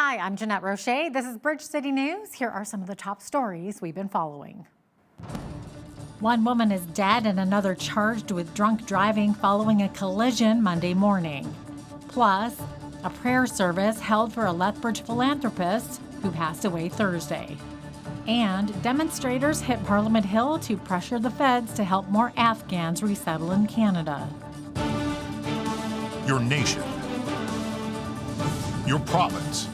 Hi, I'm Jeanette Roche. This is Bridge City News. Here are some of the top stories we've been following. One woman is dead and another charged with drunk driving following a collision Monday morning. Plus, a prayer service held for a Lethbridge philanthropist who passed away Thursday. And demonstrators hit Parliament Hill to pressure the feds to help more Afghans resettle in Canada. Your nation. Your province.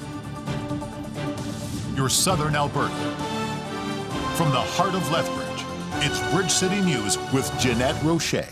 Your southern Alberta. From the heart of Lethbridge, it's Bridge City News with Jeanette Roche.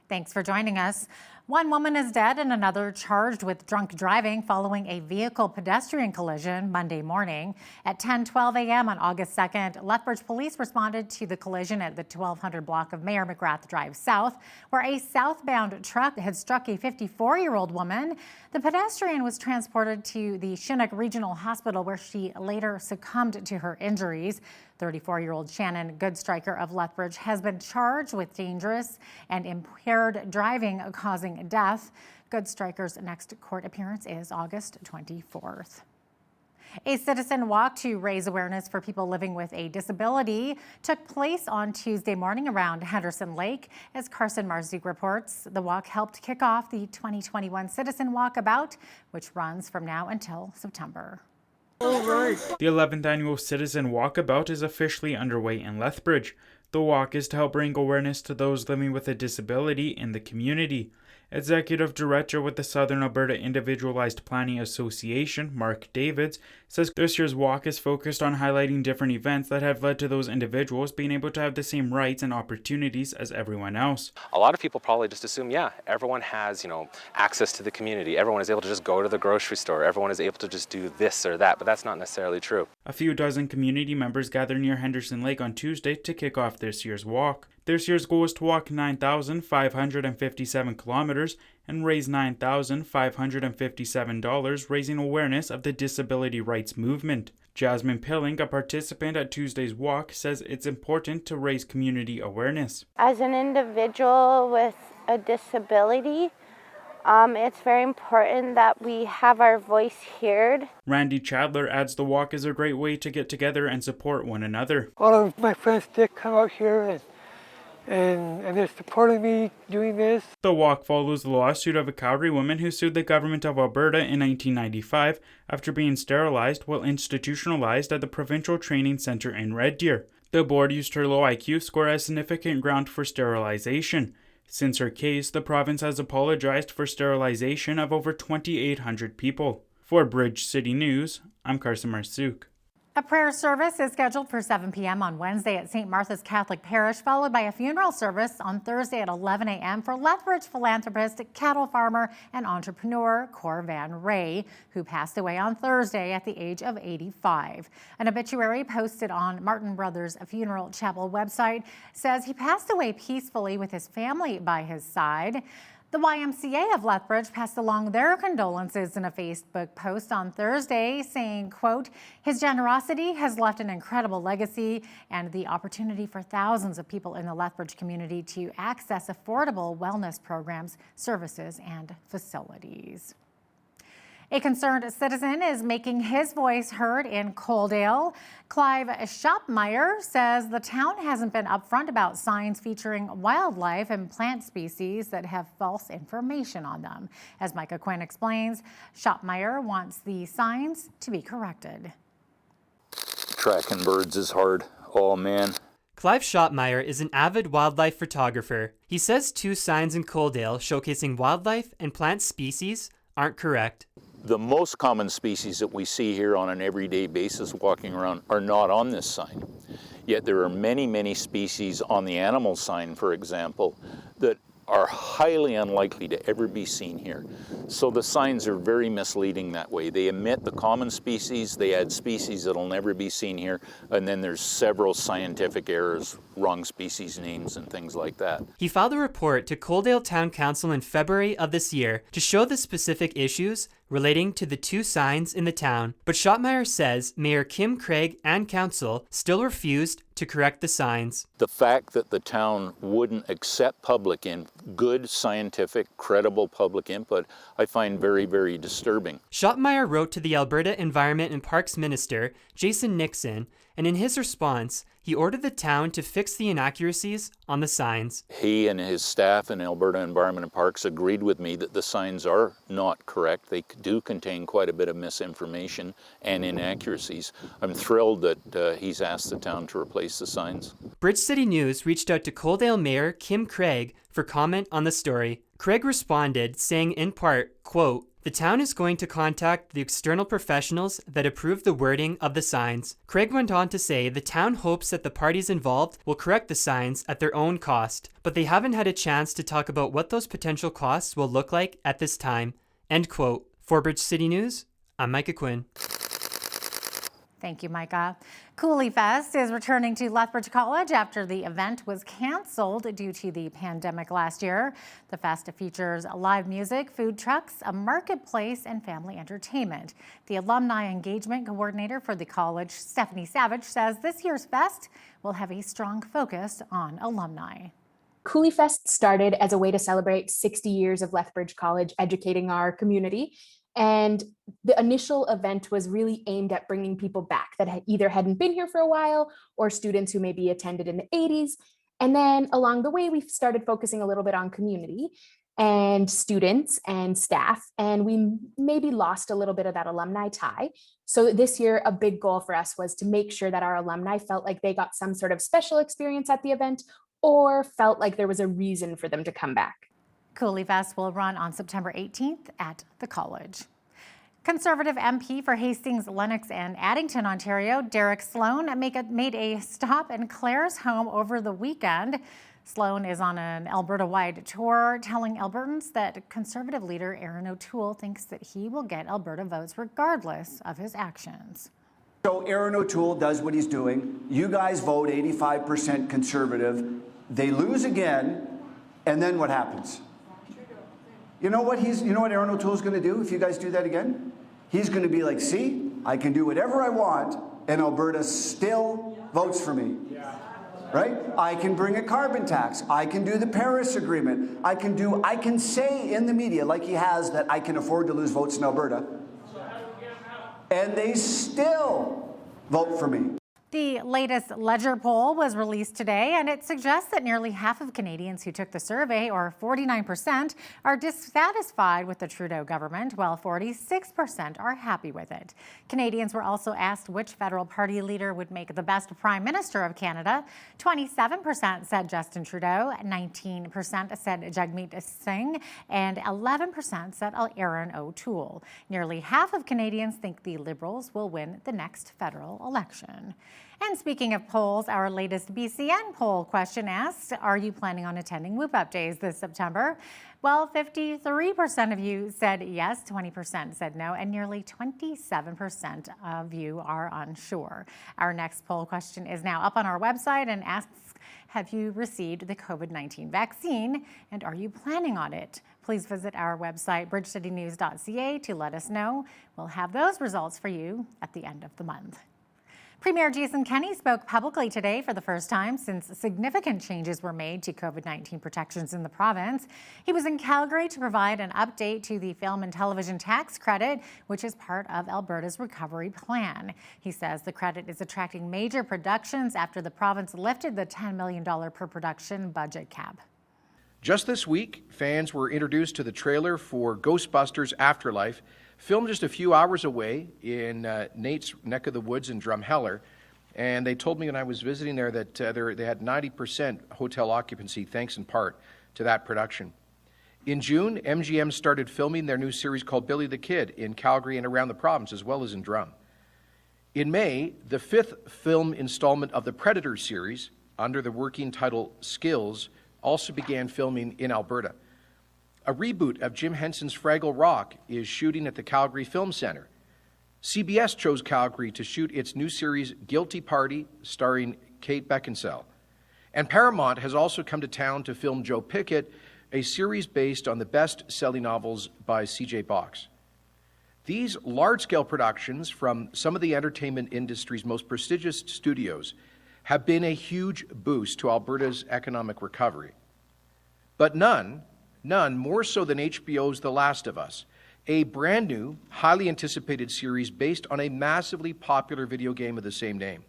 Thanks for joining us. One woman is dead and another charged with drunk driving following a vehicle-pedestrian collision Monday morning. At 10:12 a.m. on August 2nd, Lethbridge police responded to the collision at the 1200 block of Mayor McGrath Drive South, where a southbound truck had struck a 54-year-old woman. The pedestrian was transported to the Chinook Regional Hospital, where she later succumbed to her injuries. 34-year-old Shannon Goodstriker of Lethbridge has been charged with dangerous and impaired driving causing death. Goodstriker's next court appearance is August 24th. A citizen walk to raise awareness for people living with a disability took place on Tuesday morning around Henderson Lake. As Carson Marzouk reports, the walk helped kick off the 2021 Citizen Walkabout, which runs from now until September. The 11th annual Citizen Walkabout is officially underway in Lethbridge. The walk is to help bring awareness to those living with a disability in the community. Executive Director with the Southern Alberta Individualized Planning Association, Mark Davids, says this year's walk is focused on highlighting different events that have led to those individuals being able to have the same rights and opportunities as everyone else. A lot of people probably just assume, yeah, everyone has, access to the community. Everyone is able to just go to the grocery store. Everyone is able to just do this or that, but that's not necessarily true. A few dozen community members gathered near Henderson Lake on Tuesday to kick off this year's walk. This year's goal is to walk 9,557 kilometers and raise $9,557, raising awareness of the disability rights movement. Jasmine Pilling, a participant at Tuesday's walk, says it's important to raise community awareness. As an individual with a disability, it's very important that we have our voice heard. Randy Chadler adds the walk is a great way to get together and support one another. All of my friends did come out here and they're supporting me doing this. The walk follows the lawsuit of a Calgary woman who sued the government of Alberta in 1995 after being sterilized while institutionalized at the Provincial Training Centre in Red Deer. The board used her low IQ score as significant ground for sterilization. Since her case, the province has apologized for sterilization of over 2,800 people. For Bridge City News, I'm Carson Marzouk. A prayer service is scheduled for 7 p.m. on Wednesday at St. Martha's Catholic Parish, followed by a funeral service on Thursday at 11 a.m. for Lethbridge philanthropist, cattle farmer, and entrepreneur Cor Van Ray, who passed away on Thursday at the age of 85. An obituary posted on Martin Brothers Funeral Chapel website says he passed away peacefully with his family by his side. The YMCA of Lethbridge passed along their condolences in a Facebook post on Thursday, saying, quote, his generosity has left an incredible legacy and the opportunity for thousands of people in the Lethbridge community to access affordable wellness programs, services, and facilities. A concerned citizen is making his voice heard in Coaldale. Clive Shopmeyer says the town hasn't been upfront about signs featuring wildlife and plant species that have false information on them. As Micah Quinn explains, Shopmeyer wants the signs to be corrected. Tracking birds is hard. Oh, man. Clive Shopmeyer is an avid wildlife photographer. He says two signs in Coaldale showcasing wildlife and plant species aren't correct. The most common species that we see here on an everyday basis walking around are not on this sign. Yet there are many, many species on the animal sign, for example, that are highly unlikely to ever be seen here. So the signs are very misleading that way. They omit the common species, they add species that'll never be seen here, and then there's several scientific errors, wrong species names and things like that. He filed a report to Coaldale Town Council in February of this year to show the specific issues relating to the two signs in the town, but Shopmeyer says Mayor Kim Craig and Council still refused to correct the signs. The fact that the town wouldn't accept good, scientific, credible public input, I find very, very disturbing. Schottmeyer wrote to the Alberta Environment and Parks Minister, Jason Nixon, and in his response, he ordered the town to fix the inaccuracies on the signs. He and his staff in Alberta Environment and Parks agreed with me that the signs are not correct. They do contain quite a bit of misinformation and inaccuracies. I'm thrilled that he's asked the town to replace the signs. Bridge City News reached out to Coaldale Mayor Kim Craig for comment on the story. Craig responded, saying in part, quote, "The town is going to contact the external professionals that approve the wording of the signs." Craig went on to say the town hopes that the parties involved will correct the signs at their own cost, but they haven't had a chance to talk about what those potential costs will look like at this time. End quote. For Bridge City News, I'm Micah Quinn. Thank you, Micah. Coulee Fest is returning to Lethbridge College after the event was canceled due to the pandemic last year. The fest features live music, food trucks, a marketplace, and family entertainment. The alumni engagement coordinator for the college, Stephanie Savage, says this year's fest will have a strong focus on alumni. Coulee Fest started as a way to celebrate 60 years of Lethbridge College educating our community. And the initial event was really aimed at bringing people back that either hadn't been here for a while or students who maybe attended in the 80s. And then along the way, we started focusing a little bit on community and students and staff, and we maybe lost a little bit of that alumni tie. So this year, a big goal for us was to make sure that our alumni felt like they got some sort of special experience at the event or felt like there was a reason for them to come back. Coulee Fest will run on September 18th at the college. Conservative MP for Hastings, Lennox, and Addington, Ontario, Derek Sloan, made a stop in Clare's home over the weekend. Sloan is on an Alberta-wide tour, telling Albertans that Conservative leader Aaron O'Toole thinks that he will get Alberta votes regardless of his actions. So Aaron O'Toole does what he's doing. You guys vote 85% Conservative. They lose again, and then what happens? You know what Aaron O'Toole's going to do if you guys do that again? He's going to be like, see, I can do whatever I want, and Alberta still votes for me. Right? I can bring a carbon tax. I can do the Paris Agreement. I can say in the media, like he has, that I can afford to lose votes in Alberta. And they still vote for me. The latest Ledger poll was released today, and it suggests that nearly half of Canadians who took the survey, or 49%, are dissatisfied with the Trudeau government, while 46% are happy with it. Canadians were also asked which federal party leader would make the best Prime Minister of Canada. 27% said Justin Trudeau, 19% said Jagmeet Singh, and 11% said Aaron O'Toole. Nearly half of Canadians think the Liberals will win the next federal election. And speaking of polls, our latest BCN poll question asks, are you planning on attending Whoop Up Days this September? Well, 53% of you said yes, 20% said no, and nearly 27% of you are unsure. Our next poll question is now up on our website and asks, have you received the COVID-19 vaccine, and are you planning on it? Please visit our website, bridgecitynews.ca, to let us know. We'll have those results for you at the end of the month. Premier Jason Kenney spoke publicly today for the first time since significant changes were made to COVID-19 protections in the province. He was in Calgary to provide an update to the film and television tax credit, which is part of Alberta's recovery plan. He says the credit is attracting major productions after the province lifted the $10 million per production budget cap. Just this week, fans were introduced to the trailer for Ghostbusters Afterlife, filmed just a few hours away in Nate's neck of the woods in Drumheller. And they told me when I was visiting there that they had 90% hotel occupancy, thanks in part to that production. In June, MGM started filming their new series called Billy the Kid in Calgary and around the province, as well as in Drum. In May, the 5th film installment of the Predator series, under the working title Skills, also began filming in Alberta. A reboot of Jim Henson's Fraggle Rock is shooting at the Calgary Film Centre. CBS chose Calgary to shoot its new series Guilty Party, starring Kate Beckinsale. And Paramount has also come to town to film Joe Pickett, a series based on the best-selling novels by C.J. Box. These large-scale productions from some of the entertainment industry's most prestigious studios have been a huge boost to Alberta's economic recovery. But none more so than HBO's The Last of Us, a brand new, highly anticipated series based on a massively popular video game of the same name.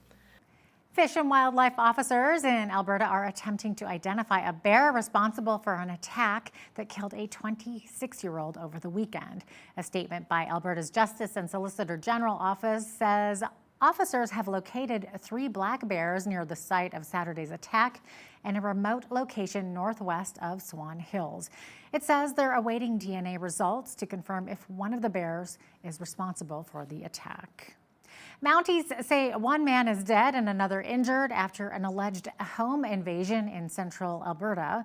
Fish and wildlife officers in Alberta are attempting to identify a bear responsible for an attack that killed a 26-year-old over the weekend. A statement by Alberta's Justice and Solicitor General Office says officers have located 3 black bears near the site of Saturday's attack in a remote location northwest of Swan Hills. It says they're awaiting DNA results to confirm if one of the bears is responsible for the attack. Mounties say 1 man is dead and another injured after an alleged home invasion in central Alberta.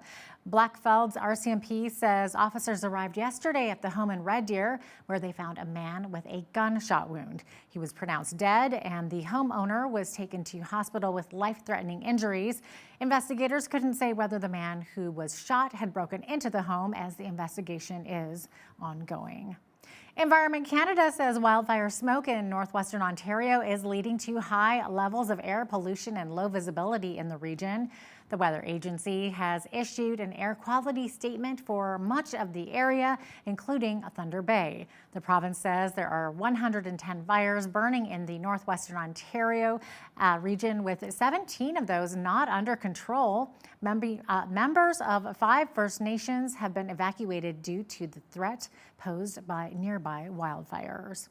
Blackfeld's RCMP says officers arrived yesterday at the home in Red Deer where they found a man with a gunshot wound. He was pronounced dead and the homeowner was taken to hospital with life-threatening injuries. Investigators couldn't say whether the man who was shot had broken into the home as the investigation is ongoing. Environment Canada says wildfire smoke in northwestern Ontario is leading to high levels of air pollution and low visibility in the region. The weather agency has issued an air quality statement for much of the area, including Thunder Bay. The province says there are 110 fires burning in the northwestern Ontario region, with 17 of those not under control. Members of 5 First Nations have been evacuated due to the threat posed by nearby wildfires.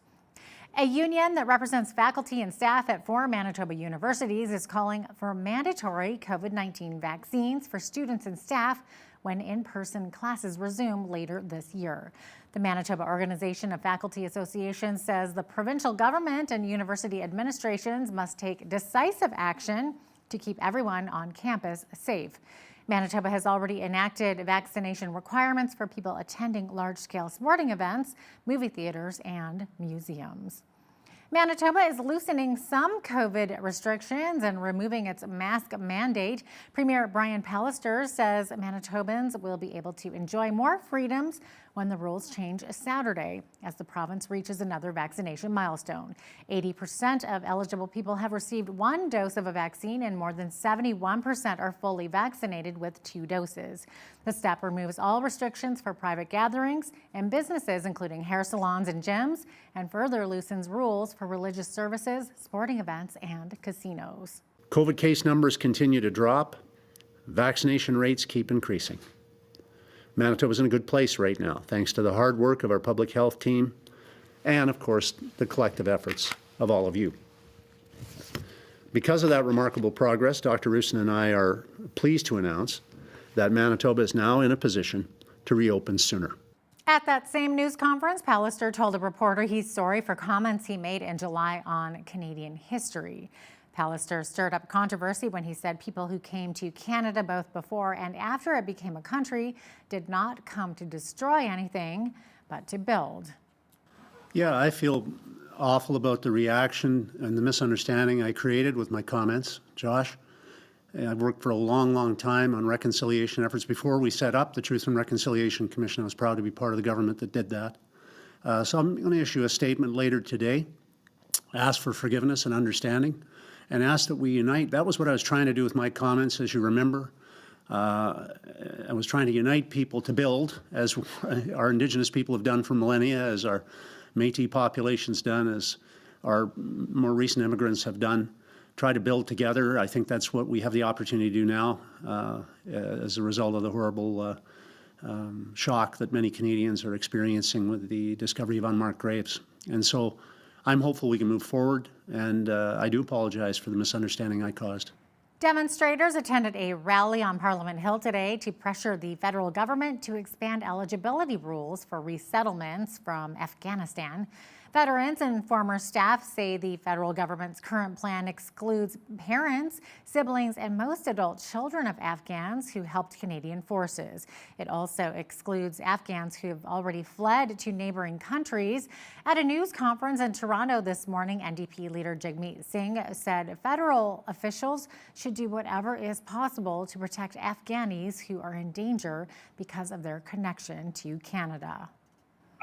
A union that represents faculty and staff at 4 Manitoba universities is calling for mandatory COVID-19 vaccines for students and staff when in-person classes resume later this year. The Manitoba Organization of Faculty Associations says the provincial government and university administrations must take decisive action to keep everyone on campus safe. Manitoba has already enacted vaccination requirements for people attending large-scale sporting events, movie theaters, and museums. Manitoba is loosening some COVID restrictions and removing its mask mandate. Premier Brian Pallister says Manitobans will be able to enjoy more freedoms when the rules change Saturday as the province reaches another vaccination milestone. 80% of eligible people have received 1 dose of a vaccine and more than 71% are fully vaccinated with 2 doses. The step removes all restrictions for private gatherings and businesses, including hair salons and gyms, and further loosens rules for religious services, sporting events, and casinos. COVID case numbers continue to drop. Vaccination rates keep increasing. Manitoba's in a good place right now, thanks to the hard work of our public health team and, of course, the collective efforts of all of you. Because of that remarkable progress, Dr. Roussin and I are pleased to announce that Manitoba is now in a position to reopen sooner. At that same news conference, Pallister told a reporter he's sorry for comments he made in July on Canadian history. Pallister stirred up controversy when he said people who came to Canada both before and after it became a country did not come to destroy anything, but to build. Yeah, I feel awful about the reaction and the misunderstanding I created with my comments, Josh. I've worked for a long, long time on reconciliation efforts. Before we set up the Truth and Reconciliation Commission, I was proud to be part of the government that did that. So I'm going to issue a statement later today, ask for forgiveness and understanding, and ask that we unite. That was what I was trying to do with my comments, as you remember. I was trying to unite people to build, as our Indigenous people have done for millennia, as our Métis population's done, as our more recent immigrants have done. Try to build together. I think that's what we have the opportunity to do now as a result of the horrible shock that many Canadians are experiencing with the discovery of unmarked graves. And so I'm hopeful we can move forward, and I do apologize for the misunderstanding I caused. Demonstrators attended a rally on Parliament Hill today to pressure the federal government to expand eligibility rules for resettlements from Afghanistan. Veterans and former staff say the federal government's current plan excludes parents, siblings, and most adult children of Afghans who helped Canadian forces. It also excludes Afghans who have already fled to neighboring countries. At a news conference in Toronto this morning, NDP leader Jagmeet Singh said federal officials should do whatever is possible to protect Afghanis who are in danger because of their connection to Canada.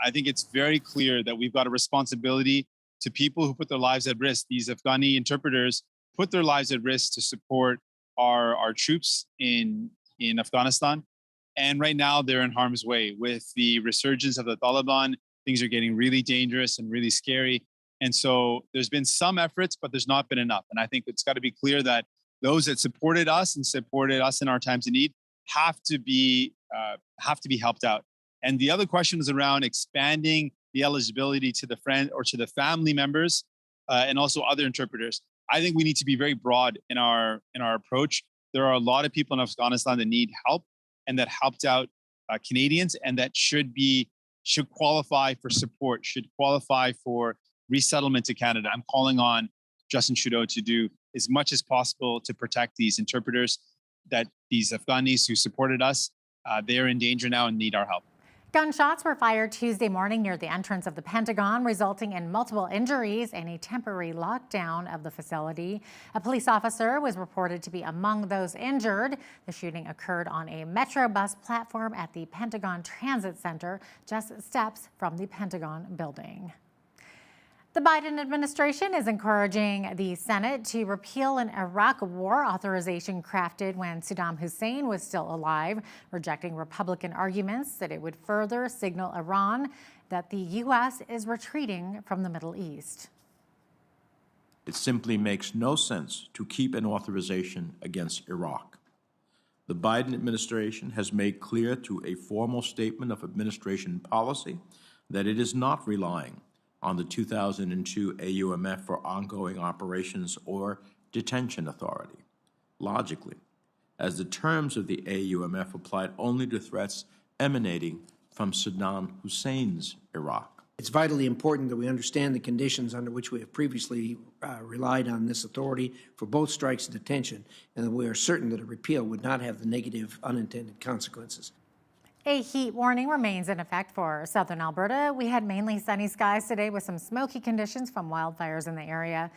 I think it's very clear that we've got a responsibility to people who put their lives at risk, these Afghani interpreters put their lives at risk to support our troops in Afghanistan. And right now they're in harm's way. With the resurgence of the Taliban, things are getting really dangerous and really scary. And so there's been some efforts, but there's not been enough. And I think it's got to be clear that those that supported us in our times of need have to be helped out. And the other question is around expanding the eligibility to the friend or to the family members and also other interpreters. I think we need to be very broad in our approach. There are a lot of people in Afghanistan that need help and that helped out Canadians, and that should qualify for support, should qualify for resettlement to Canada. I'm calling on Justin Trudeau to do as much as possible to protect these interpreters, that these Afghanis who supported us, they're in danger now and need our help. Gunshots were fired Tuesday morning near the entrance of the Pentagon, resulting in multiple injuries and a temporary lockdown of the facility. A police officer was reported to be among those injured. The shooting occurred on a Metro bus platform at the Pentagon Transit Center, just steps from the Pentagon building. The Biden administration is encouraging the Senate to repeal an Iraq war authorization crafted when Saddam Hussein was still alive, rejecting Republican arguments that it would further signal Iran that the U.S. is retreating from the Middle East. It simply makes no sense to keep an authorization against Iraq. The Biden administration has made clear through a formal statement of administration policy that it is not relying on the 2002 AUMF for ongoing operations or detention authority. Logically, as the terms of the AUMF applied only to threats emanating from Saddam Hussein's Iraq. It's vitally important that we understand the conditions under which we have previously relied on this authority for both strikes and detention, and that we are certain that a repeal would not have the negative unintended consequences. A heat warning remains in effect for southern Alberta. We had mainly sunny skies today with some smoky conditions from wildfires in the area.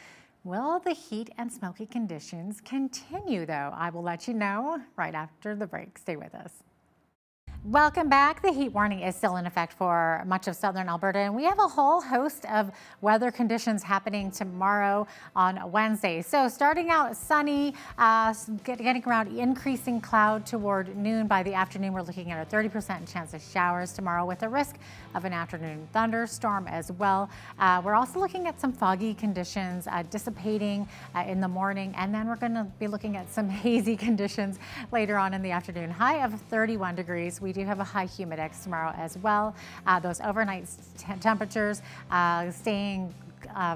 Will the heat and smoky conditions continue, though? I will let you know right after the break. Stay with us. Welcome back. The heat warning is still in effect for much of southern Alberta, and we have a whole host of weather conditions happening tomorrow on Wednesday. So starting out sunny, getting around increasing cloud toward noon. By the afternoon, we're looking at a 30% chance of showers tomorrow with a risk of an afternoon thunderstorm as well. We're also looking at some foggy conditions dissipating in the morning, and then we're going to be looking at some hazy conditions later on in the afternoon. High of 31 degrees. We do have a high humidex tomorrow as well. Those overnight temperatures staying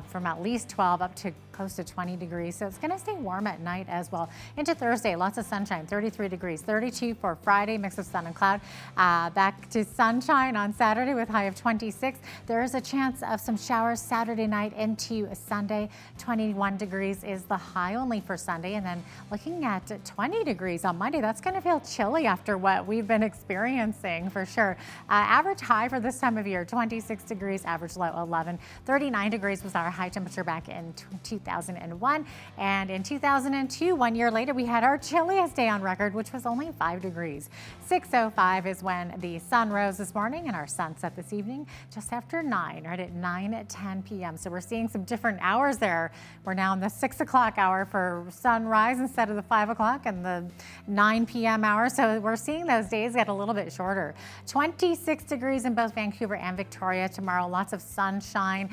from at least 12 up to close to 20 degrees. So it's going to stay warm at night as well. Into Thursday, lots of sunshine, 33 degrees, 32 for Friday, mix of sun and cloud. Back to sunshine on Saturday with high of 26. There is a chance of some showers Saturday night into Sunday. 21 degrees is the high only for Sunday. And then looking at 20 degrees on Monday, that's going to feel chilly after what we've been experiencing for sure. Average high for this time of year, 26 degrees, average low 11. 39 degrees was our high temperature back in 2001. And in 2002, 1 year later, we had our chilliest day on record, which was only 5 degrees. 6:05 is when the sun rose this morning, and our sun set this evening just after 9, right at 9:10 p.m. So we're seeing some different hours there. We're now in the 6 o'clock hour for sunrise instead of the 5 o'clock and the 9 p.m. hour. So we're seeing those days get a little bit shorter. 26 degrees in both Vancouver and Victoria tomorrow. Lots of sunshine,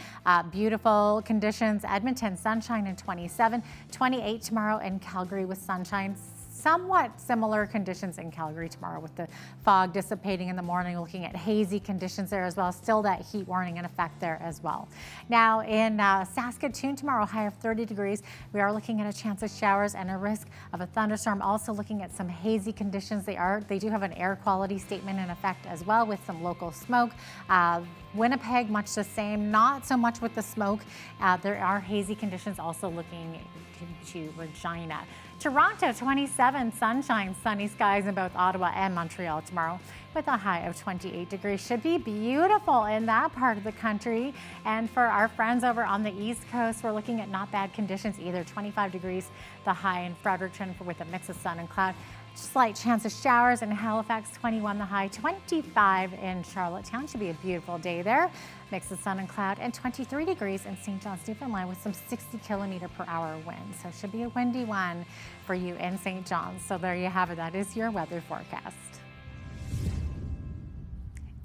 beautiful conditions. Edmonton, sunshine in 27, 28 tomorrow in Calgary with sunshine. Somewhat similar conditions in Calgary tomorrow with the fog dissipating in the morning, looking at hazy conditions there as well. Still that heat warning in effect there as well. Now in Saskatoon tomorrow, high of 30 degrees. We are looking at a chance of showers and a risk of a thunderstorm. Also looking at some hazy conditions. They do have an air quality statement in effect as well with some local smoke. Winnipeg, much the same, not so much with the smoke. There are hazy conditions also looking to Regina. Toronto, 27, sunshine, sunny skies in both Ottawa and Montreal tomorrow with a high of 28 degrees. Should be beautiful in that part of the country. And for our friends over on the East Coast, we're looking at not bad conditions either. 25 degrees, the high in Fredericton with a mix of sun and cloud. Slight chance of showers in Halifax, 21 the high, 25 in Charlottetown. Should be a beautiful day there. Mix of sun and cloud, and 23 degrees in St. John's, Newfoundland with some 60-kilometer-per-hour winds. So should be a windy one for you in St. John's. So there you have it. That is your weather forecast.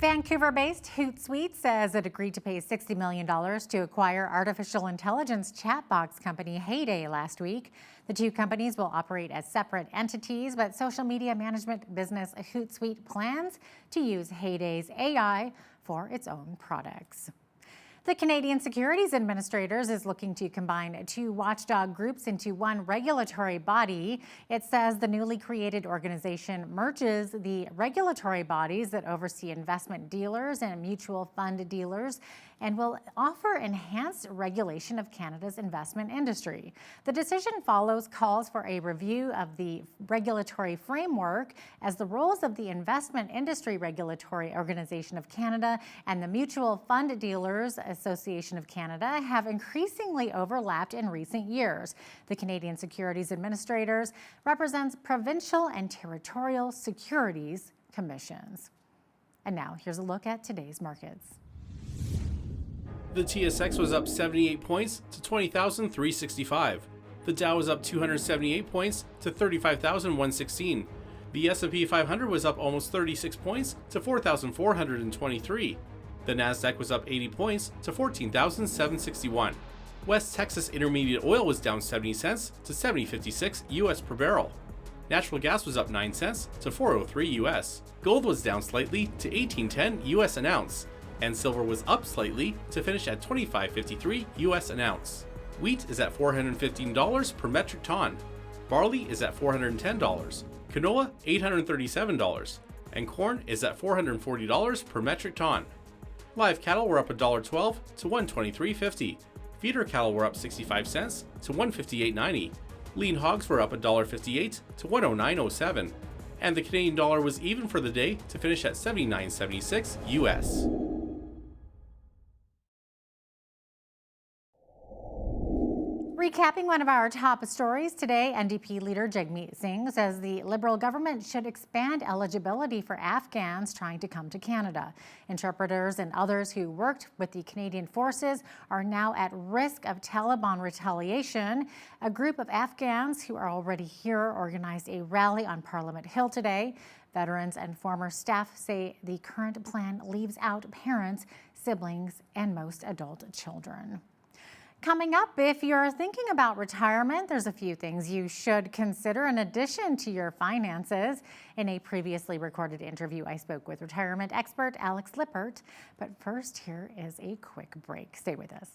Vancouver-based Hootsuite says it agreed to pay $60 million to acquire artificial intelligence chat box company Heyday last week. The two companies will operate as separate entities, but social media management business Hootsuite plans to use Heyday's AI for its own products. The Canadian Securities Administrators is looking to combine two watchdog groups into one regulatory body. It says the newly created organization merges the regulatory bodies that oversee investment dealers and mutual fund dealers and will offer enhanced regulation of Canada's investment industry. The decision follows calls for a review of the regulatory framework, as the roles of the Investment Industry Regulatory Organization of Canada and the Mutual Fund Dealers Association of Canada have increasingly overlapped in recent years. The Canadian Securities Administrators represents provincial and territorial securities commissions. And now here's a look at today's markets. The TSX was up 78 points to 20,365. The Dow was up 278 points to 35,116. The S&P 500 was up almost 36 points to 4,423. The Nasdaq was up 80 points to 14,761. West Texas Intermediate Oil was down 70 cents to 70.56 US per barrel. Natural gas was up 9 cents to 4.03 US. Gold was down slightly to 18.10 US an ounce. And silver was up slightly to finish at $25.53 US an ounce. Wheat is at $415 per metric ton. Barley is at $410. Canola, $837. And corn is at $440 per metric ton. Live cattle were up $1.12 to $123.50. Feeder cattle were up 65 cents to $158.90. Lean hogs were up $1.58 to $109.07. And the Canadian dollar was even for the day to finish at 79.76 US. Recapping one of our top stories today, NDP leader Jagmeet Singh says the Liberal government should expand eligibility for Afghans trying to come to Canada. Interpreters and others who worked with the Canadian forces are now at risk of Taliban retaliation. A group of Afghans who are already here organized a rally on Parliament Hill today. Veterans and former staff say the current plan leaves out parents, siblings, and most adult children. Coming up, if you're thinking about retirement, there's a few things you should consider in addition to your finances. In a previously recorded interview, I spoke with retirement expert Alex Lippert. But first, here is a quick break. Stay with us.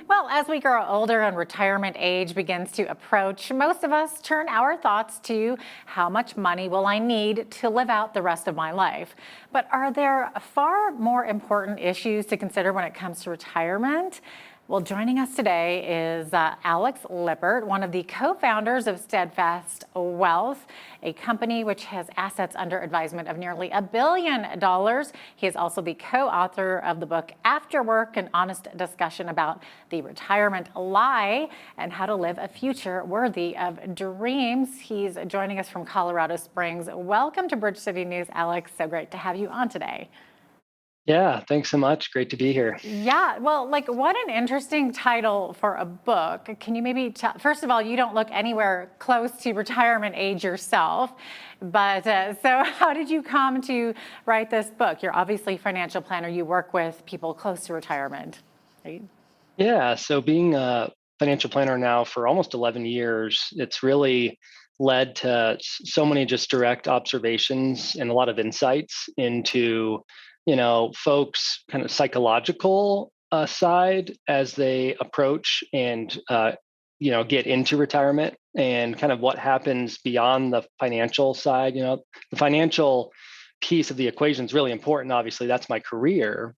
Well, as we grow older and retirement age begins to approach, most of us turn our thoughts to how much money will I need to live out the rest of my life. But are there far more important issues to consider when it comes to retirement? Well, joining us today is Alex Lippert, one of the co-founders of Steadfast Wealth, a company which has assets under advisement of nearly $1 billion. He is also the co-author of the book After Work, an honest discussion about the retirement lie and how to live a future worthy of dreams. He's joining us from Colorado Springs. Welcome to Bridge City News, Alex. So great to have you on today. Yeah, thanks so much. Great to be here. Yeah, well, what an interesting title for a book. Can you maybe tell, first of all, you don't look anywhere close to retirement age yourself, but so how did you come to write this book? You're obviously a financial planner. You work with people close to retirement, right? Yeah, so being a financial planner now for almost 11 years, it's really led to so many just direct observations and a lot of insights into folks' kind of psychological side as they approach and, get into retirement, and kind of what happens beyond the financial side. The financial piece of the equation is really important. Obviously, that's my career.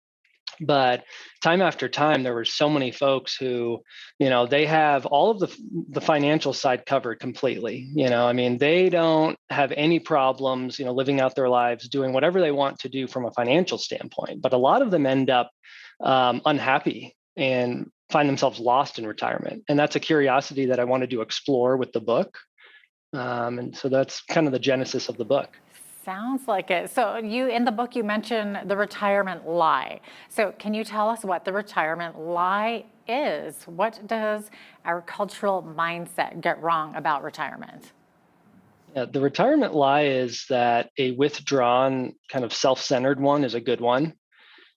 But time after time, there were so many folks who, they have all of the financial side covered completely. They don't have any problems, living out their lives, doing whatever they want to do from a financial standpoint. But a lot of them end up unhappy and find themselves lost in retirement. And that's a curiosity that I wanted to explore with the book. And so that's kind of the genesis of the book. Sounds like it. So in the book, you mention the retirement lie. So can you tell us what the retirement lie is? What does our cultural mindset get wrong about retirement? Yeah, the retirement lie is that a withdrawn, kind of self-centered one is a good one.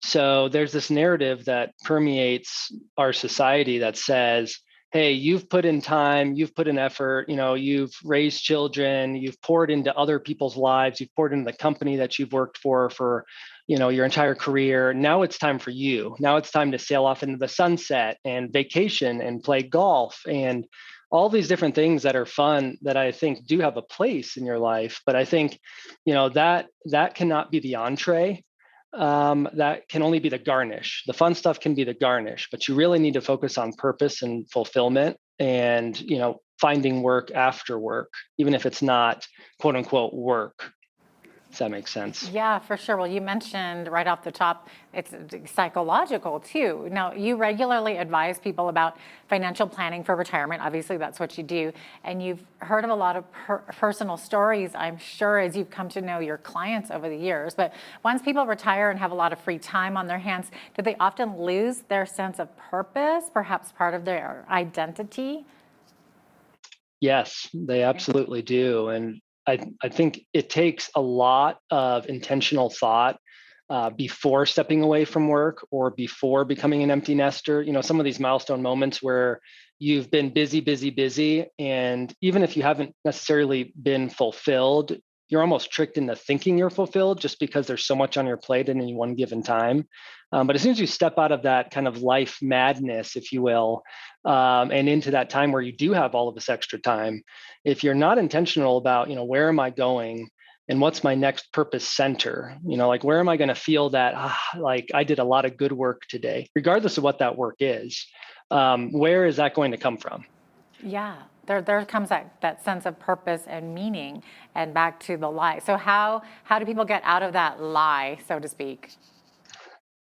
So there's this narrative that permeates our society that says, hey, you've put in time, you've put in effort, you've raised children, you've poured into other people's lives, you've poured into the company that you've worked for, your entire career. Now it's time for you. Now it's time to sail off into the sunset and vacation and play golf and all these different things that are fun that I think do have a place in your life. But I think, that cannot be the entree. That can only be the garnish. The fun stuff can be the garnish, but you really need to focus on purpose and fulfillment and, finding work after work, even if it's not quote unquote work. Does that make sense? Yeah, for sure. Well, you mentioned right off the top, it's psychological too. Now, you regularly advise people about financial planning for retirement. Obviously, that's what you do. And you've heard of a lot of personal stories, I'm sure, as you've come to know your clients over the years. But once people retire and have a lot of free time on their hands, do they often lose their sense of purpose, perhaps part of their identity? Yes, they absolutely do. And I think it takes a lot of intentional thought before stepping away from work or before becoming an empty nester. Some of these milestone moments where you've been busy, busy, busy. And even if you haven't necessarily been fulfilled, you're almost tricked into thinking you're fulfilled just because there's so much on your plate in any one given time. But as soon as you step out of that kind of life madness, if you will, and into that time where you do have all of this extra time, if you're not intentional about, where am I going and what's my next purpose center, like where am I going to feel that, like I did a lot of good work today, regardless of what that work is, where is that going to come from? Yeah, there comes that sense of purpose and meaning, and back to the lie. So how do people get out of that lie, so to speak?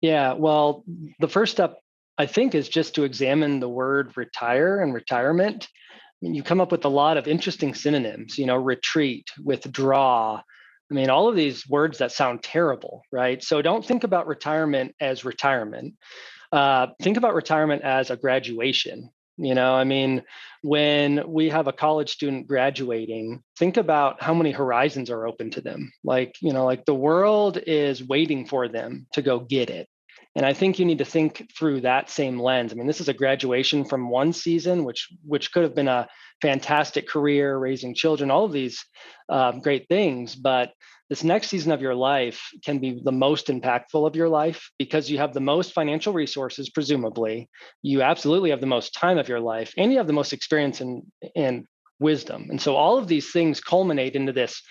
Yeah, well, the first step, I think, is just to examine the word retire and retirement. I mean, you come up with a lot of interesting synonyms, retreat, withdraw. I mean, all of these words that sound terrible, right? So don't think about retirement as retirement. Think about retirement as a graduation. I mean, when we have a college student graduating, think about how many horizons are open to them. Like the world is waiting for them to go get it. And I think you need to think through that same lens. I mean, this is a graduation from one season, which could have been a fantastic career, raising children, all of these great things. But this next season of your life can be the most impactful of your life because you have the most financial resources, presumably. You absolutely have the most time of your life, and you have the most experience and wisdom. And so all of these things culminate into this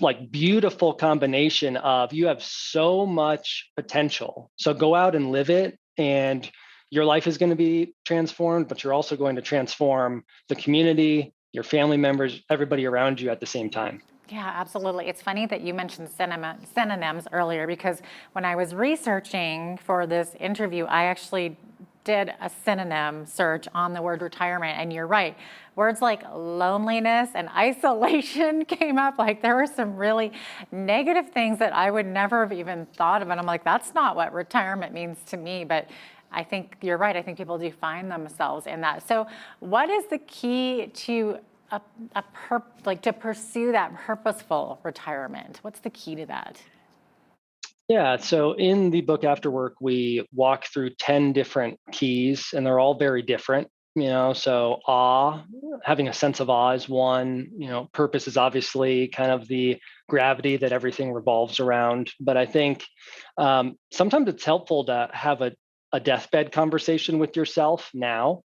like beautiful combination of you have so much potential. So go out and live it, and your life is going to be transformed, but you're also going to transform the community, your family members, everybody around you at the same time. Yeah, absolutely. It's funny that you mentioned synonyms earlier, because when I was researching for this interview, I actually did a synonym search on the word retirement, and you're right. Words like loneliness and isolation came up. Like there were some really negative things that I would never have even thought of. And I'm like, that's not what retirement means to me. But I think you're right. I think people do find themselves in that. So what is the key to to pursue that purposeful retirement? What's the key to that? Yeah, so in the book After Work, we walk through 10 different keys, and they're all very different. So awe, having a sense of awe is one. Purpose is obviously kind of the gravity that everything revolves around. But I think sometimes it's helpful to have a deathbed conversation with yourself now.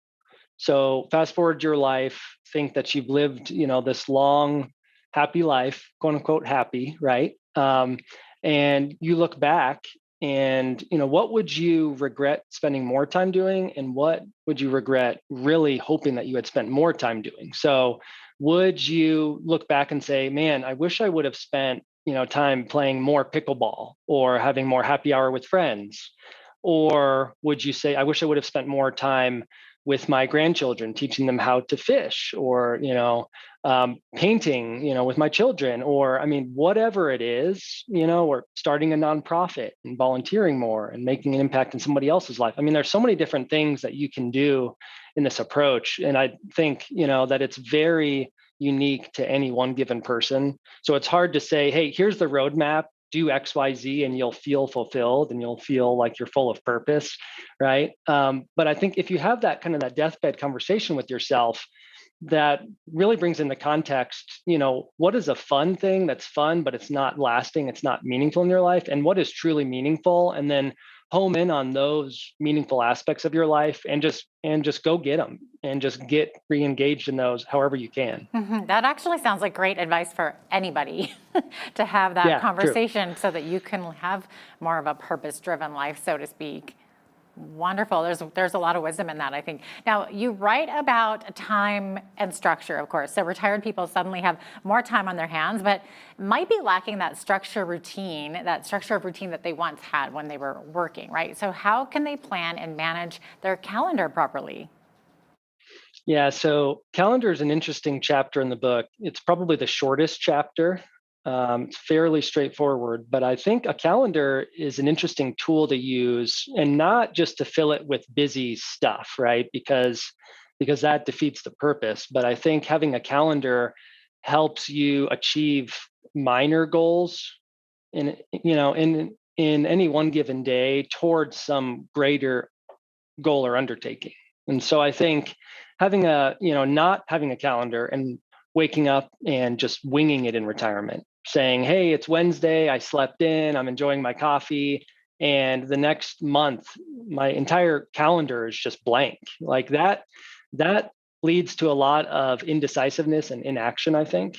So fast forward your life, think that you've lived, this long, happy life, quote unquote happy, right? And you look back and, what would you regret spending more time doing? And what would you regret really hoping that you had spent more time doing? So would you look back and say, man, I wish I would have spent, time playing more pickleball or having more happy hour with friends? Or would you say, I wish I would have spent more time with my grandchildren, teaching them how to fish, or painting, with my children, or I mean, whatever it is, or starting a nonprofit and volunteering more and making an impact in somebody else's life. I mean, there's so many different things that you can do in this approach, and I think that it's very unique to any one given person. So it's hard to say, hey, here's the roadmap, do X, Y, Z, and you'll feel fulfilled and you'll feel like you're full of purpose, right? But I think if you have that kind of that deathbed conversation with yourself, that really brings into context, what is a fun thing that's fun, but it's not lasting, it's not meaningful in your life, and what is truly meaningful, and then home in on those meaningful aspects of your life and just go get them and just get re-engaged in those however you can. That actually sounds like great advice for anybody to have that Yeah, true. conversation so that you can have more of a purpose-driven life, so to speak. Wonderful. There's a lot of wisdom in that, I think. Now, you write about time and structure, of course. So retired people suddenly have more time on their hands, but might be lacking that structure of routine that they once had when they were working, right? So how can they plan and manage their calendar properly? Yeah, so calendar is an interesting chapter in the book. It's probably the shortest chapter. It's fairly straightforward, but I think a calendar is an interesting tool to use, and not just to fill it with busy stuff, right? Because that defeats the purpose. But I think having a calendar helps you achieve minor goals in any one given day towards some greater goal or undertaking. And so I think not having a calendar and waking up and just winging it in retirement, saying, hey, it's Wednesday, I slept in, I'm enjoying my coffee, and the next month, my entire calendar is just blank. Like that leads to a lot of indecisiveness and inaction, I think.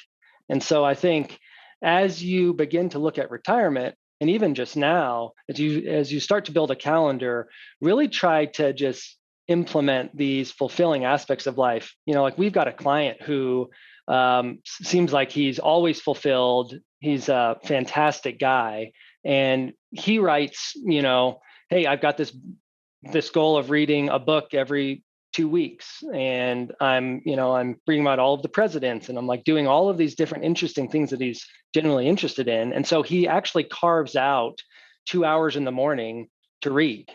And so I think as you begin to look at retirement, and even just now, as you start to build a calendar, really try to just implement these fulfilling aspects of life. Like we've got a client who seems like he's always fulfilled. He's a fantastic guy, and he writes, hey, I've got this goal of reading a book every 2 weeks, and I'm reading about all of the presidents, and I'm like doing all of these different interesting things that he's genuinely interested in. And so he actually carves out 2 hours in the morning to read.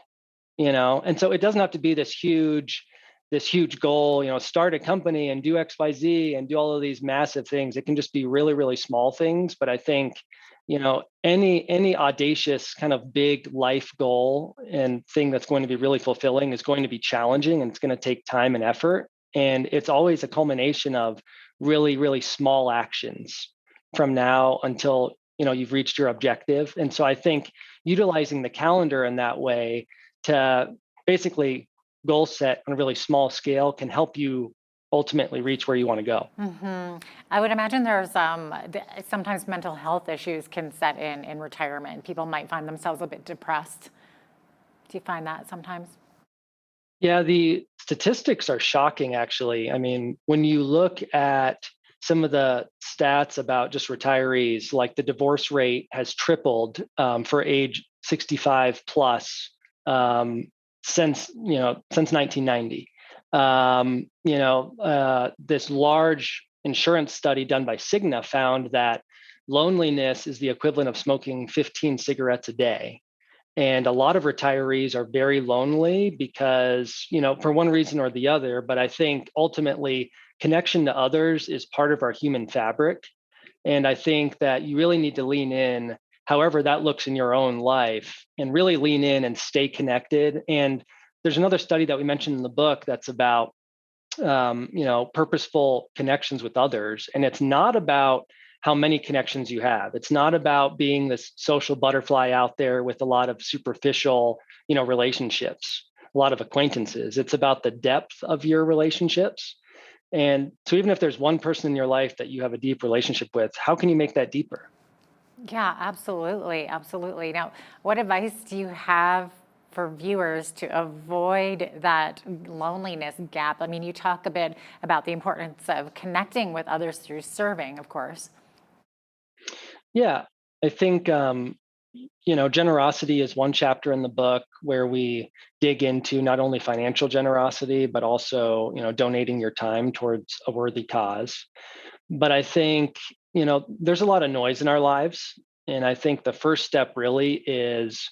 And so it doesn't have to be this huge goal, start a company and do XYZ and do all of these massive things. It can just be really, really small things. But I think, any audacious kind of big life goal and thing that's going to be really fulfilling is going to be challenging, and it's going to take time and effort. And it's always a culmination of really, really small actions from now until, you've reached your objective. And so I think utilizing the calendar in that way to basically goal set on a really small scale can help you ultimately reach where you want to go. I would imagine there's sometimes mental health issues can set in retirement. People might find themselves a bit depressed. Do you find that sometimes? Yeah, the statistics are shocking, actually. I mean, when you look at some of the stats about just retirees, like the divorce rate has tripled for age 65 plus since 1990. This large insurance study done by Cigna found that loneliness is the equivalent of smoking 15 cigarettes a day. And a lot of retirees are very lonely because, for one reason or the other, but I think ultimately connection to others is part of our human fabric. And I think that you really need to lean in, however that looks in your own life, and really lean in and stay connected. And there's another study that we mentioned in the book that's about, purposeful connections with others. And it's not about how many connections you have. It's not about being this social butterfly out there with a lot of superficial, relationships, a lot of acquaintances. It's about the depth of your relationships. And so even if there's one person in your life that you have a deep relationship with, how can you make that deeper? Yeah, absolutely. Absolutely. Now, what advice do you have for viewers to avoid that loneliness gap? I mean, you talk a bit about the importance of connecting with others through serving, of course. Yeah, I think generosity is one chapter in the book where we dig into not only financial generosity, but also, donating your time towards a worthy cause. But I think, there's a lot of noise in our lives. And I think the first step really is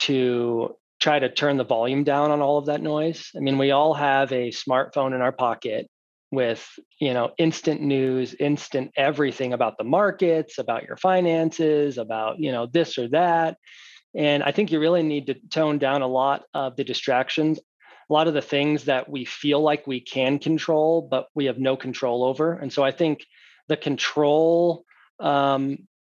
to try to turn the volume down on all of that noise. I mean, we all have a smartphone in our pocket with, instant news, instant everything about the markets, about your finances, about, this or that. And I think you really need to tone down a lot of the distractions, a lot of the things that we feel like we can control, but we have no control over. And so I think the control,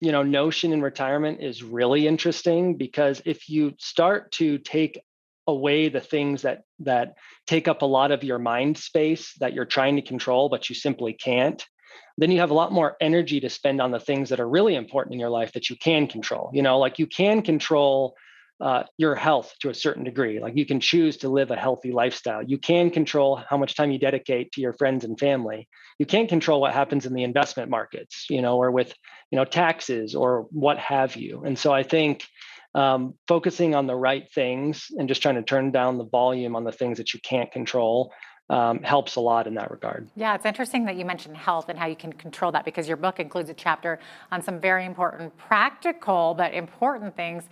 notion in retirement is really interesting, because if you start to take away the things that take up a lot of your mind space that you're trying to control, but you simply can't, then you have a lot more energy to spend on the things that are really important in your life that you can control. Like you can control your health to a certain degree. Like you can choose to live a healthy lifestyle. You can control how much time you dedicate to your friends and family. You can't control what happens in the investment markets, or with, taxes or what have you. And so I think focusing on the right things and just trying to turn down the volume on the things that you can't control helps a lot in that regard. Yeah, it's interesting that you mentioned health and how you can control that, because your book includes a chapter on some very important, practical, but important things.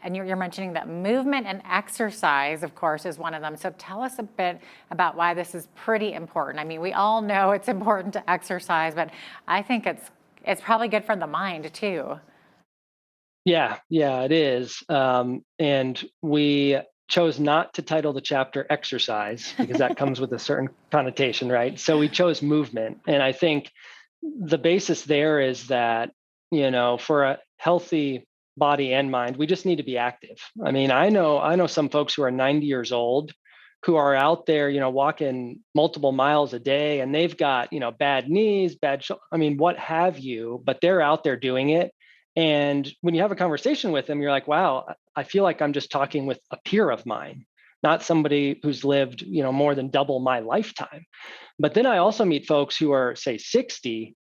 And you're mentioning that movement and exercise, of course, is one of them. So tell us a bit about why this is pretty important. I mean, we all know it's important to exercise, but I think it's probably good for the mind too. Yeah, it is. And we chose not to title the chapter exercise because that comes with a certain connotation, right? So we chose movement. And I think the basis there is that, for a healthy body and mind, we just need to be active. I mean, I know some folks who are 90 years old who are out there, walking multiple miles a day, and they've got, bad knees, what have you, but they're out there doing it. And when you have a conversation with them, you're like, wow, I feel like I'm just talking with a peer of mine, not somebody who's lived, more than double my lifetime. But then I also meet folks who are, say, 60,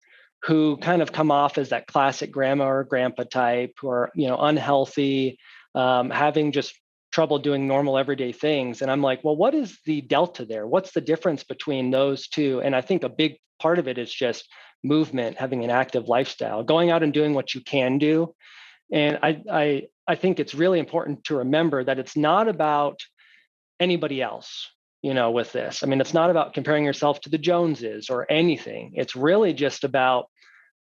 who kind of come off as that classic grandma or grandpa type, who are, unhealthy, having just trouble doing normal everyday things. And I'm like, well, what is the delta there? What's the difference between those two? And I think a big part of it is just movement, having an active lifestyle, going out and doing what you can do. And I think it's really important to remember that it's not about anybody else, with this. I mean, it's not about comparing yourself to the Joneses or anything. It's really just about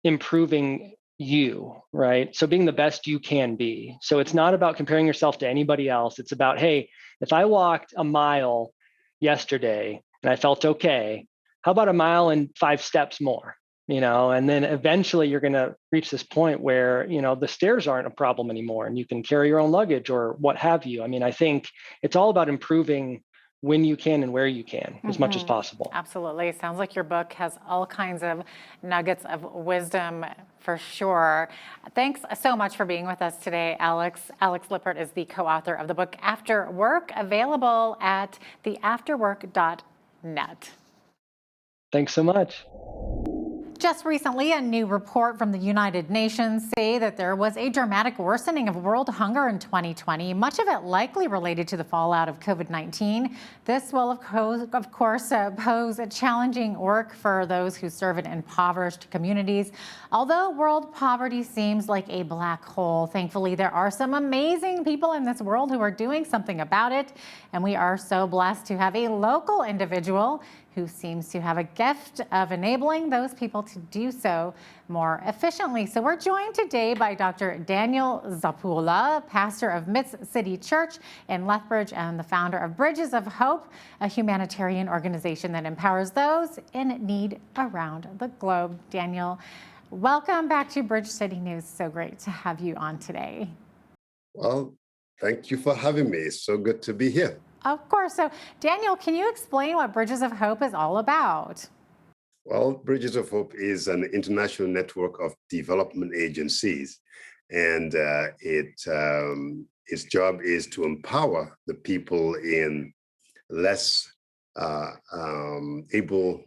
improving you, right? So being the best you can be. So it's not about comparing yourself to anybody else. It's about, hey, if I walked a mile yesterday and I felt okay, how about a mile and 5 steps more? And then eventually you're going to reach this point where, the stairs aren't a problem anymore and you can carry your own luggage or what have you. I mean, I think it's all about improving when you can and where you can as much as possible. Absolutely. Sounds like your book has all kinds of nuggets of wisdom for sure. Thanks so much for being with us today, Alex. Alex Lippert is the co-author of the book After Work, available at theafterwork.net. Thanks so much. Just recently, a new report from the United Nations say that there was a dramatic worsening of world hunger in 2020, much of it likely related to the fallout of COVID-19. This will, of course, pose a challenging work for those who serve in impoverished communities. Although world poverty seems like a black hole, thankfully, there are some amazing people in this world who are doing something about it. And we are so blessed to have a local individual who seems to have a gift of enabling those people to do so more efficiently. So we're joined today by Dr. Daniel Zapula, pastor of Mid-City Church in Lethbridge and the founder of Bridges of Hope, a humanitarian organization that empowers those in need around the globe. Daniel, welcome back to Bridge City News. So great to have you on today. Well, thank you for having me. It's so good to be here. Of course. So, Daniel, can you explain what Bridges of Hope is all about? Well, Bridges of Hope is an international network of development agencies, and its job is to empower the people in less able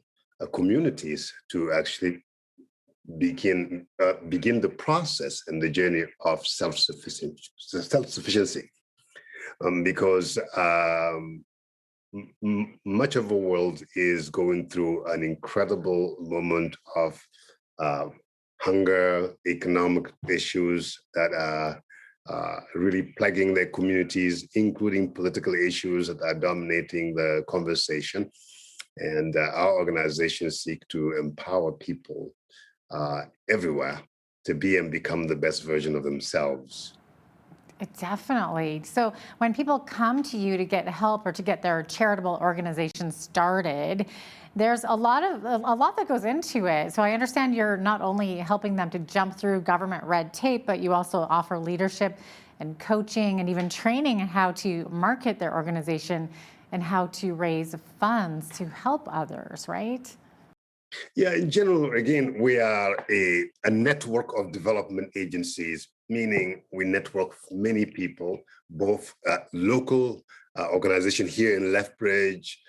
communities to actually begin the process and the journey of self-sufficiency, because much of the world is going through an incredible moment of hunger, economic issues that are really plaguing their communities, including political issues that are dominating the conversation. And our organizations seek to empower people everywhere to be and become the best version of themselves. Definitely. So when people come to you to get help or to get their charitable organization started, there's a lot that goes into it. So I understand you're not only helping them to jump through government red tape, but you also offer leadership and coaching and even training in how to market their organization and how to raise funds to help others, right? Yeah, in general, again, we are a network of development agencies, meaning we network many people, both local organization here in Lethbridge,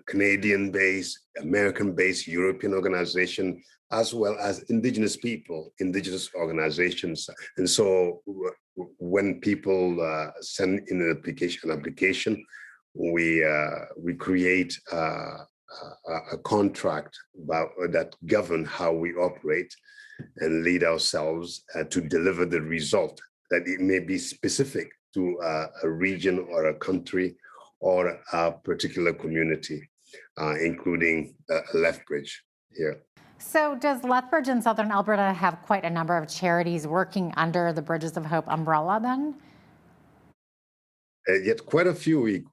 Canadian-based, American-based, European organization, as well as Indigenous people, Indigenous organizations. And so when people send in an application, we create a contract that govern how we operate and lead ourselves to deliver the result, that it may be specific to a region or a country or a particular community, including Lethbridge here. So does Lethbridge in Southern Alberta have quite a number of charities working under the Bridges of Hope umbrella then? Yet quite a few, we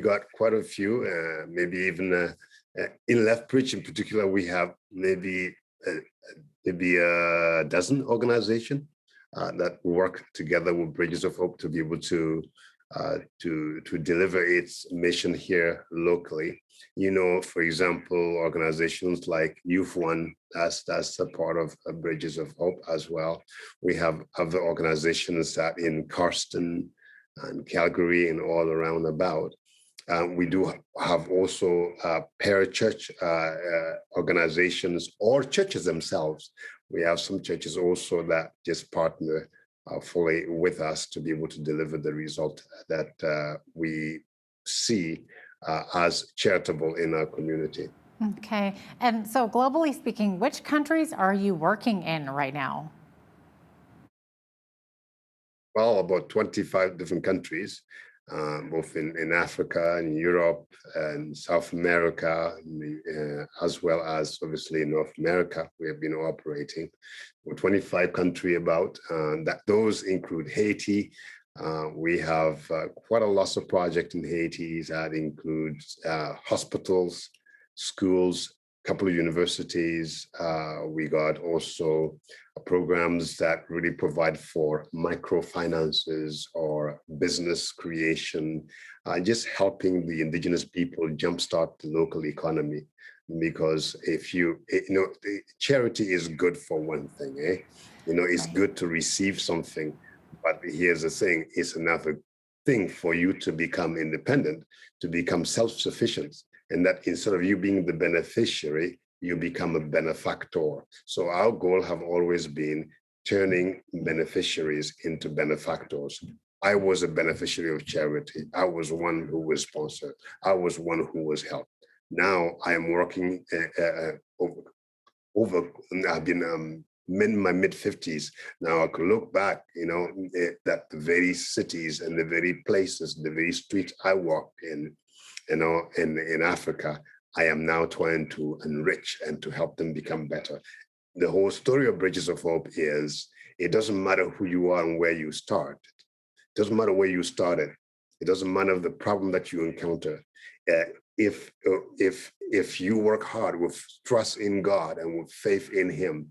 got quite a few, maybe even in Lethbridge in particular, we have maybe a dozen organizations that work together with Bridges of Hope to be able to deliver its mission here locally. You know, for example, organizations like Youth One, that's a part of Bridges of Hope as well. We have other organizations that in Carson and Calgary and all around about. We do have also parachurch organizations or churches themselves. We have some churches also that just partner fully with us to be able to deliver the result that we see as charitable in our community. Okay. And so globally speaking, which countries are you working in right now? Well, about 25 different countries, both in Africa and Europe and South America, as well as obviously in North America. We have been operating with 25 countries about. Those include Haiti. We have quite a lot of projects in Haiti that includes hospitals, schools, a couple of universities. We got also programs that really provide for microfinances or business creation, just helping the Indigenous people jumpstart the local economy. Because if charity is good for one thing, eh? It's good to receive something, but here's the thing, it's another thing for you to become independent, to become self-sufficient, and that instead of you being the beneficiary, you become a benefactor. So our goal have always been turning beneficiaries into benefactors. I was a beneficiary of charity. I was one who was sponsored. I was one who was helped. Now I am working I've been in my mid-50s. Now I can look back, that the very cities and the very places, the very streets I walked in, in Africa, I am now trying to enrich and to help them become better. The whole story of Bridges of Hope is, it doesn't matter who you are and where you start. It doesn't matter where you started. It doesn't matter the problem that you encounter. If you work hard with trust in God and with faith in Him,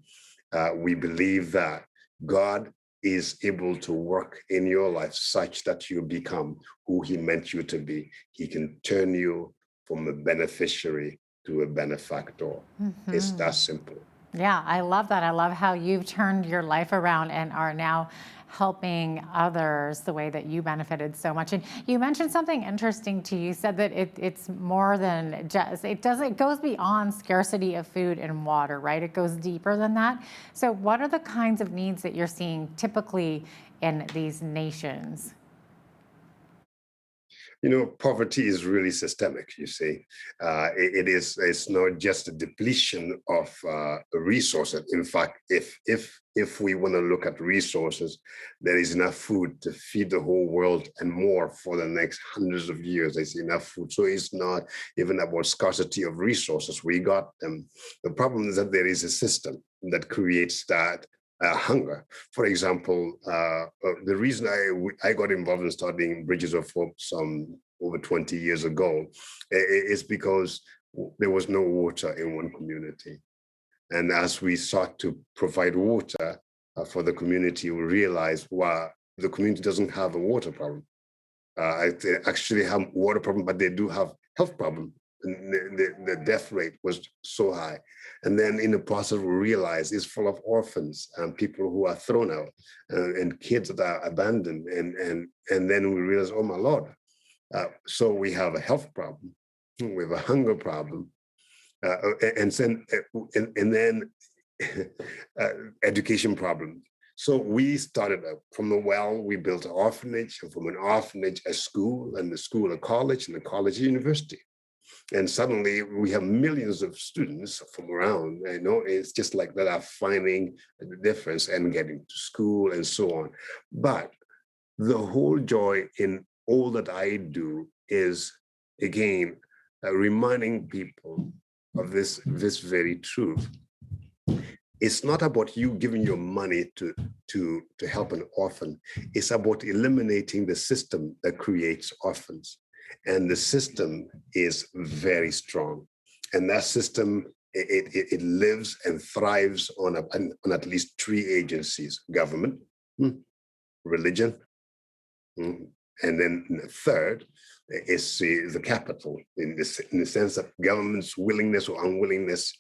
we believe that God is able to work in your life such that you become who He meant you to be. He can turn you from a beneficiary to a benefactor. It's that simple. Yeah, I love that. I love how you've turned your life around and are now helping others the way that you benefited so much. And you mentioned something interesting too. You said that it's more than just, it goes beyond scarcity of food and water, right? It goes deeper than that. So what are the kinds of needs that you're seeing typically in these nations? Poverty is really systemic, you see. It's not just a depletion of resources. In fact, if we want to look at resources, there is enough food to feed the whole world and more for the next hundreds of years. There's enough food. So it's not even about scarcity of resources. We got them. The problem is that there is a system that creates that hunger. For example, the reason I got involved in studying Bridges of Hope some over 20 years ago is because there was no water in one community. And as we sought to provide water for the community, we realized, wow, the community doesn't have a water problem. They actually have water problem, but they do have health problem. The death rate was so high. And then in the process, we realized it's full of orphans and people who are thrown out and kids that are abandoned. And then we realized, oh my Lord. So we have a health problem, we have a hunger problem, and then education problem. So we started from the well, we built an orphanage, and from an orphanage, a school, and the school, a college, and the college, a university. And suddenly we have millions of students from around, it's just like that are finding the difference and getting to school and so on. But the whole joy in all that I do is, again, reminding people of this very truth. It's not about you giving your money to help an orphan. It's about eliminating the system that creates orphans. And the system is very strong. And that system, it lives and thrives on at least three agencies: government, religion, and then the third is the capital, in the sense of government's willingness or unwillingness,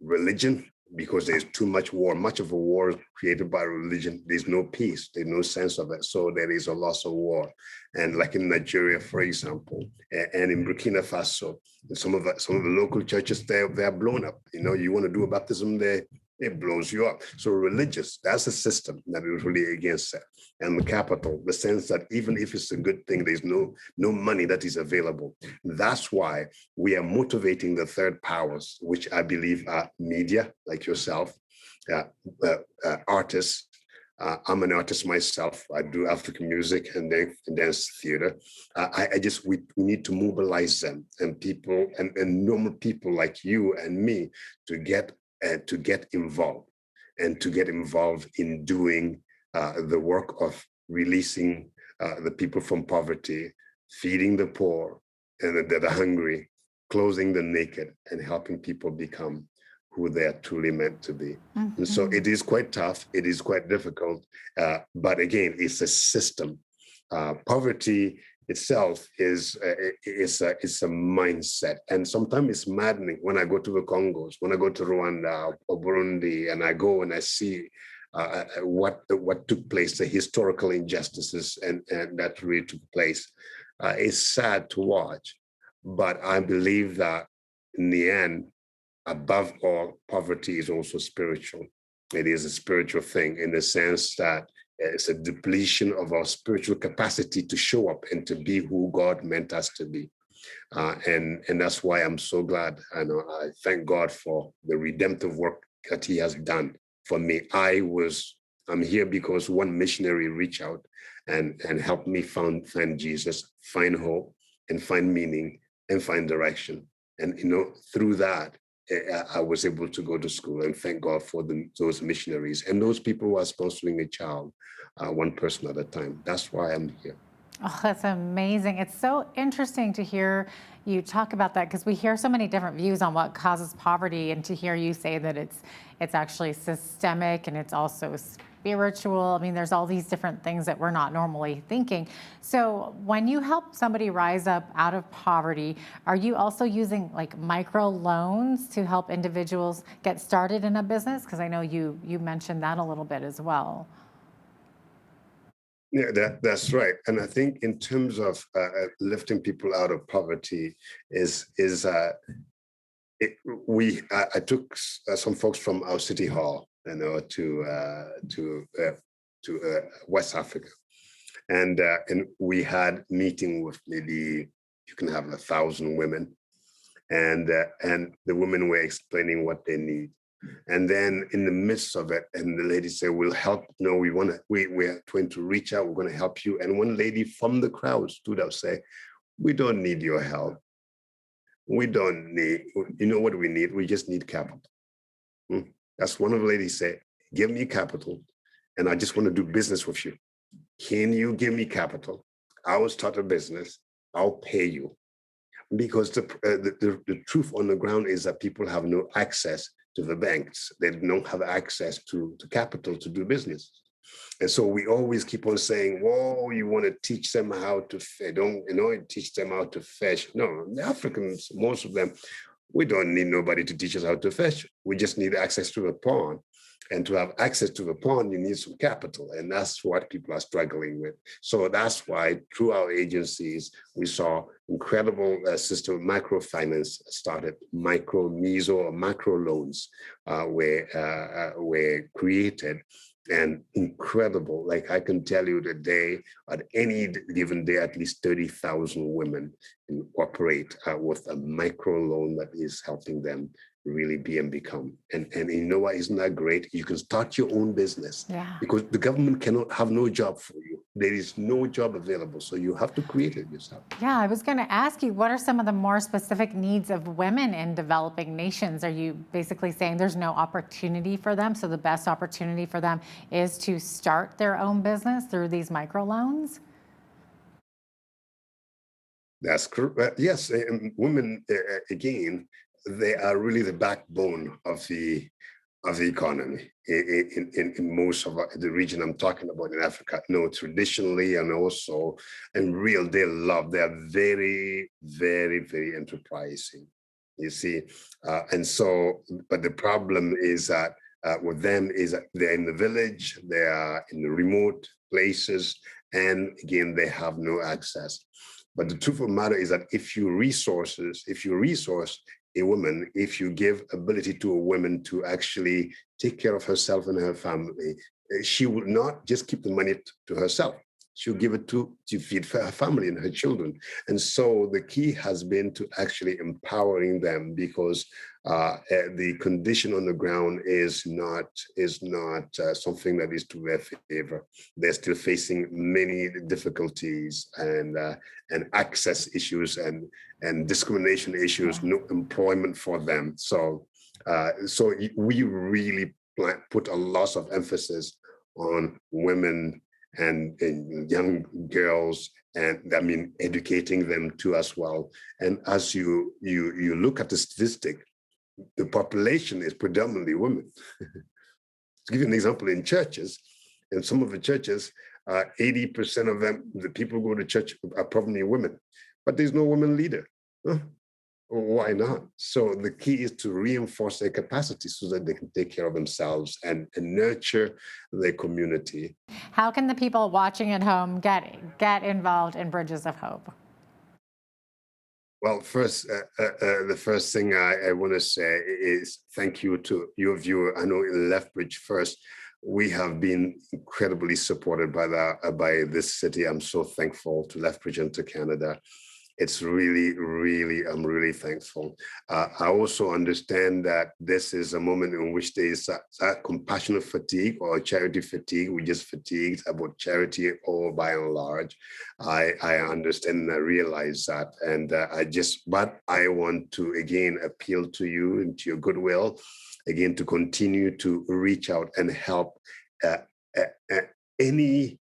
religion, because there's too much war. Much of a war is created by religion. There's no peace. There's no sense of it. So there is a loss of war. And like in Nigeria, for example, and in Burkina Faso, some of the local churches, they're blown up. You want to do a baptism there, it blows you up. So religious, that's a system that is really against that. And the capital, the sense that even if it's a good thing, there's no money that is available. That's why we are motivating the third powers, which I believe are media, like yourself, artists. I'm an artist myself. I do African music and dance theater. We need to mobilize them and people and normal people like you and me to get involved and to get involved in doing the work of releasing the people from poverty, feeding the poor and the hungry, clothing the naked, and helping people become who they are truly meant to be. Mm-hmm. And so it is quite tough, it is quite difficult, but again, it's a system. Poverty itself is a mindset, and sometimes it's maddening when I go to the Congos, when I go to Rwanda or Burundi, and I go and I see what took place, the historical injustices and that really took place. It's sad to watch, but I believe that in the end, above all, poverty is also spiritual. It is a spiritual thing in the sense that it's a depletion of our spiritual capacity to show up and to be who God meant us to be. And that's why I'm so glad. I thank God for the redemptive work that He has done for me. I'm here because one missionary reached out and helped me find Jesus, find hope, and find meaning, and find direction. And through that, I was able to go to school, and thank God for those missionaries and those people who are sponsoring a child, one person at a time. That's why I'm here. Oh, that's amazing. It's so interesting to hear you talk about that, because we hear so many different views on what causes poverty, and to hear you say that it's actually systemic and it's also spiritual. I mean, there's all these different things that we're not normally thinking. So when you help somebody rise up out of poverty, are you also using like micro loans to help individuals get started in a business? Because I know you mentioned that a little bit as well. Yeah, that's right. And I think in terms of lifting people out of poverty I took some folks from our city hall, to West Africa, and we had meeting with maybe you can have 1,000 women, and the women were explaining what they need. And then in the midst of it, and the lady said, "We'll help." No, we're trying to reach out. We're going to help you. And one lady from the crowd stood up, say, "We don't need your help. We don't need. You know what we need? We just need capital." That's one of the ladies said. "Give me capital, and I just want to do business with you. Can you give me capital? I will start a business. I'll pay you." Because the truth on the ground is that people have no access to the banks. They don't have access to capital to do business. And so we always keep on saying, "Whoa, you want to teach them how to fish. Don't teach them how to fish." No, the Africans, most of them, we don't need nobody to teach us how to fish. We just need access to the pond. And to have access to the pond, you need some capital. And that's what people are struggling with. So that's why through our agencies, we saw incredible system of microfinance started, micro, meso, or macro loans were created. And incredible, like I can tell you today, at any given day, at least 30,000 women operate with a micro loan that is helping them really be and become. And you know what, isn't that great? You can start your own business because the government cannot have no job for you. There is no job available, so you have to create it yourself. Yeah, I was going to ask you, what are some of the more specific needs of women in developing nations? Are you basically saying there's no opportunity for them, so the best opportunity for them is to start their own business through these microloans? That's correct. Yes, and women, again, they are really the backbone of the economy in most of the region I'm talking about in Africa. No, traditionally and also in real, they are very, very, very enterprising. You see, and so, but the problem is that with them is that they're in the village, they are in the remote places, and again, they have no access. But the truth of the matter is that if you resource a woman, if you give ability to a woman to actually take care of herself and her family, she will not just keep the money to herself. She'll give it to feed her family and her children. And so the key has been to actually empowering them, because the condition on the ground is not something that is to their favor. They're still facing many difficulties and access issues and discrimination issues, no employment for them. So we really put a lot of emphasis on women and young girls, and I mean educating them too as well. And as you look at the statistic, the population is predominantly women. To give you an example, in churches, in some of the churches, 80% of them, the people who go to church are probably women, but there's no woman leader. Huh? Why not? So the key is to reinforce their capacity so that they can take care of themselves and nurture their community. How can the people watching at home get involved in Bridges of Hope? Well, first, the first thing I want to say is thank you to your viewer. I know in Lethbridge first, we have been incredibly supported by this city. I'm so thankful to Lethbridge and to Canada. It's really, I'm really thankful. I also understand that this is a moment in which there is a compassionate fatigue or charity fatigue. We're just fatigued about charity all by and large. I understand and I realize that. And but I want to again appeal to you and to your goodwill, again, to continue to reach out and help any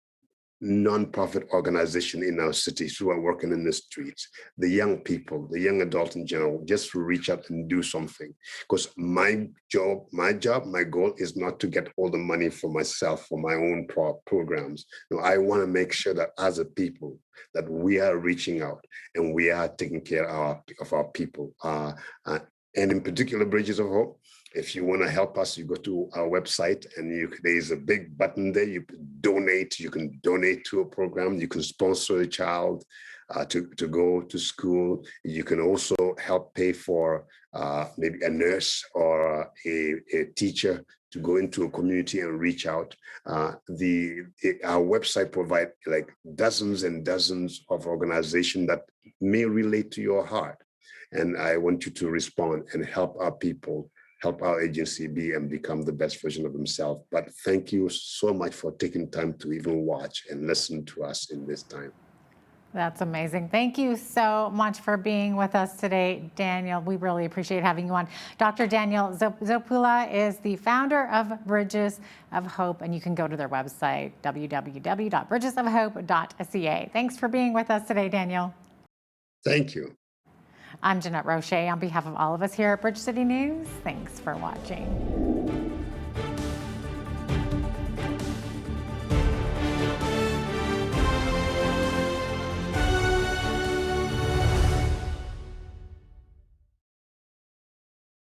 non-profit organization in our cities who are working in the streets, the young people, the young adults in general, just reach out and do something. Because my goal is not to get all the money for myself, for my own programs. No, I want to make sure that as a people, that we are reaching out and we are taking care of our people. And in particular, Bridges of Hope, If you want to help us, you go to our website and there's a big button there. You can donate. You can donate to a program. You can sponsor a child to go to school. You can also help pay for maybe a nurse or a teacher to go into a community and reach out. Our website provides like dozens and dozens of organizations that may relate to your heart. And I want you to respond and help our people, help our agency be and become the best version of themselves. But thank you so much for taking time to even watch and listen to us in this time. That's amazing. Thank you so much for being with us today, Daniel. We really appreciate having you on. Dr. Daniel Zopula is the founder of Bridges of Hope, and you can go to their website, www.bridgesofhope.ca. Thanks for being with us today, Daniel. Thank you. I'm Jeanette Roche. On behalf of all of us here at Bridge City News, thanks for watching.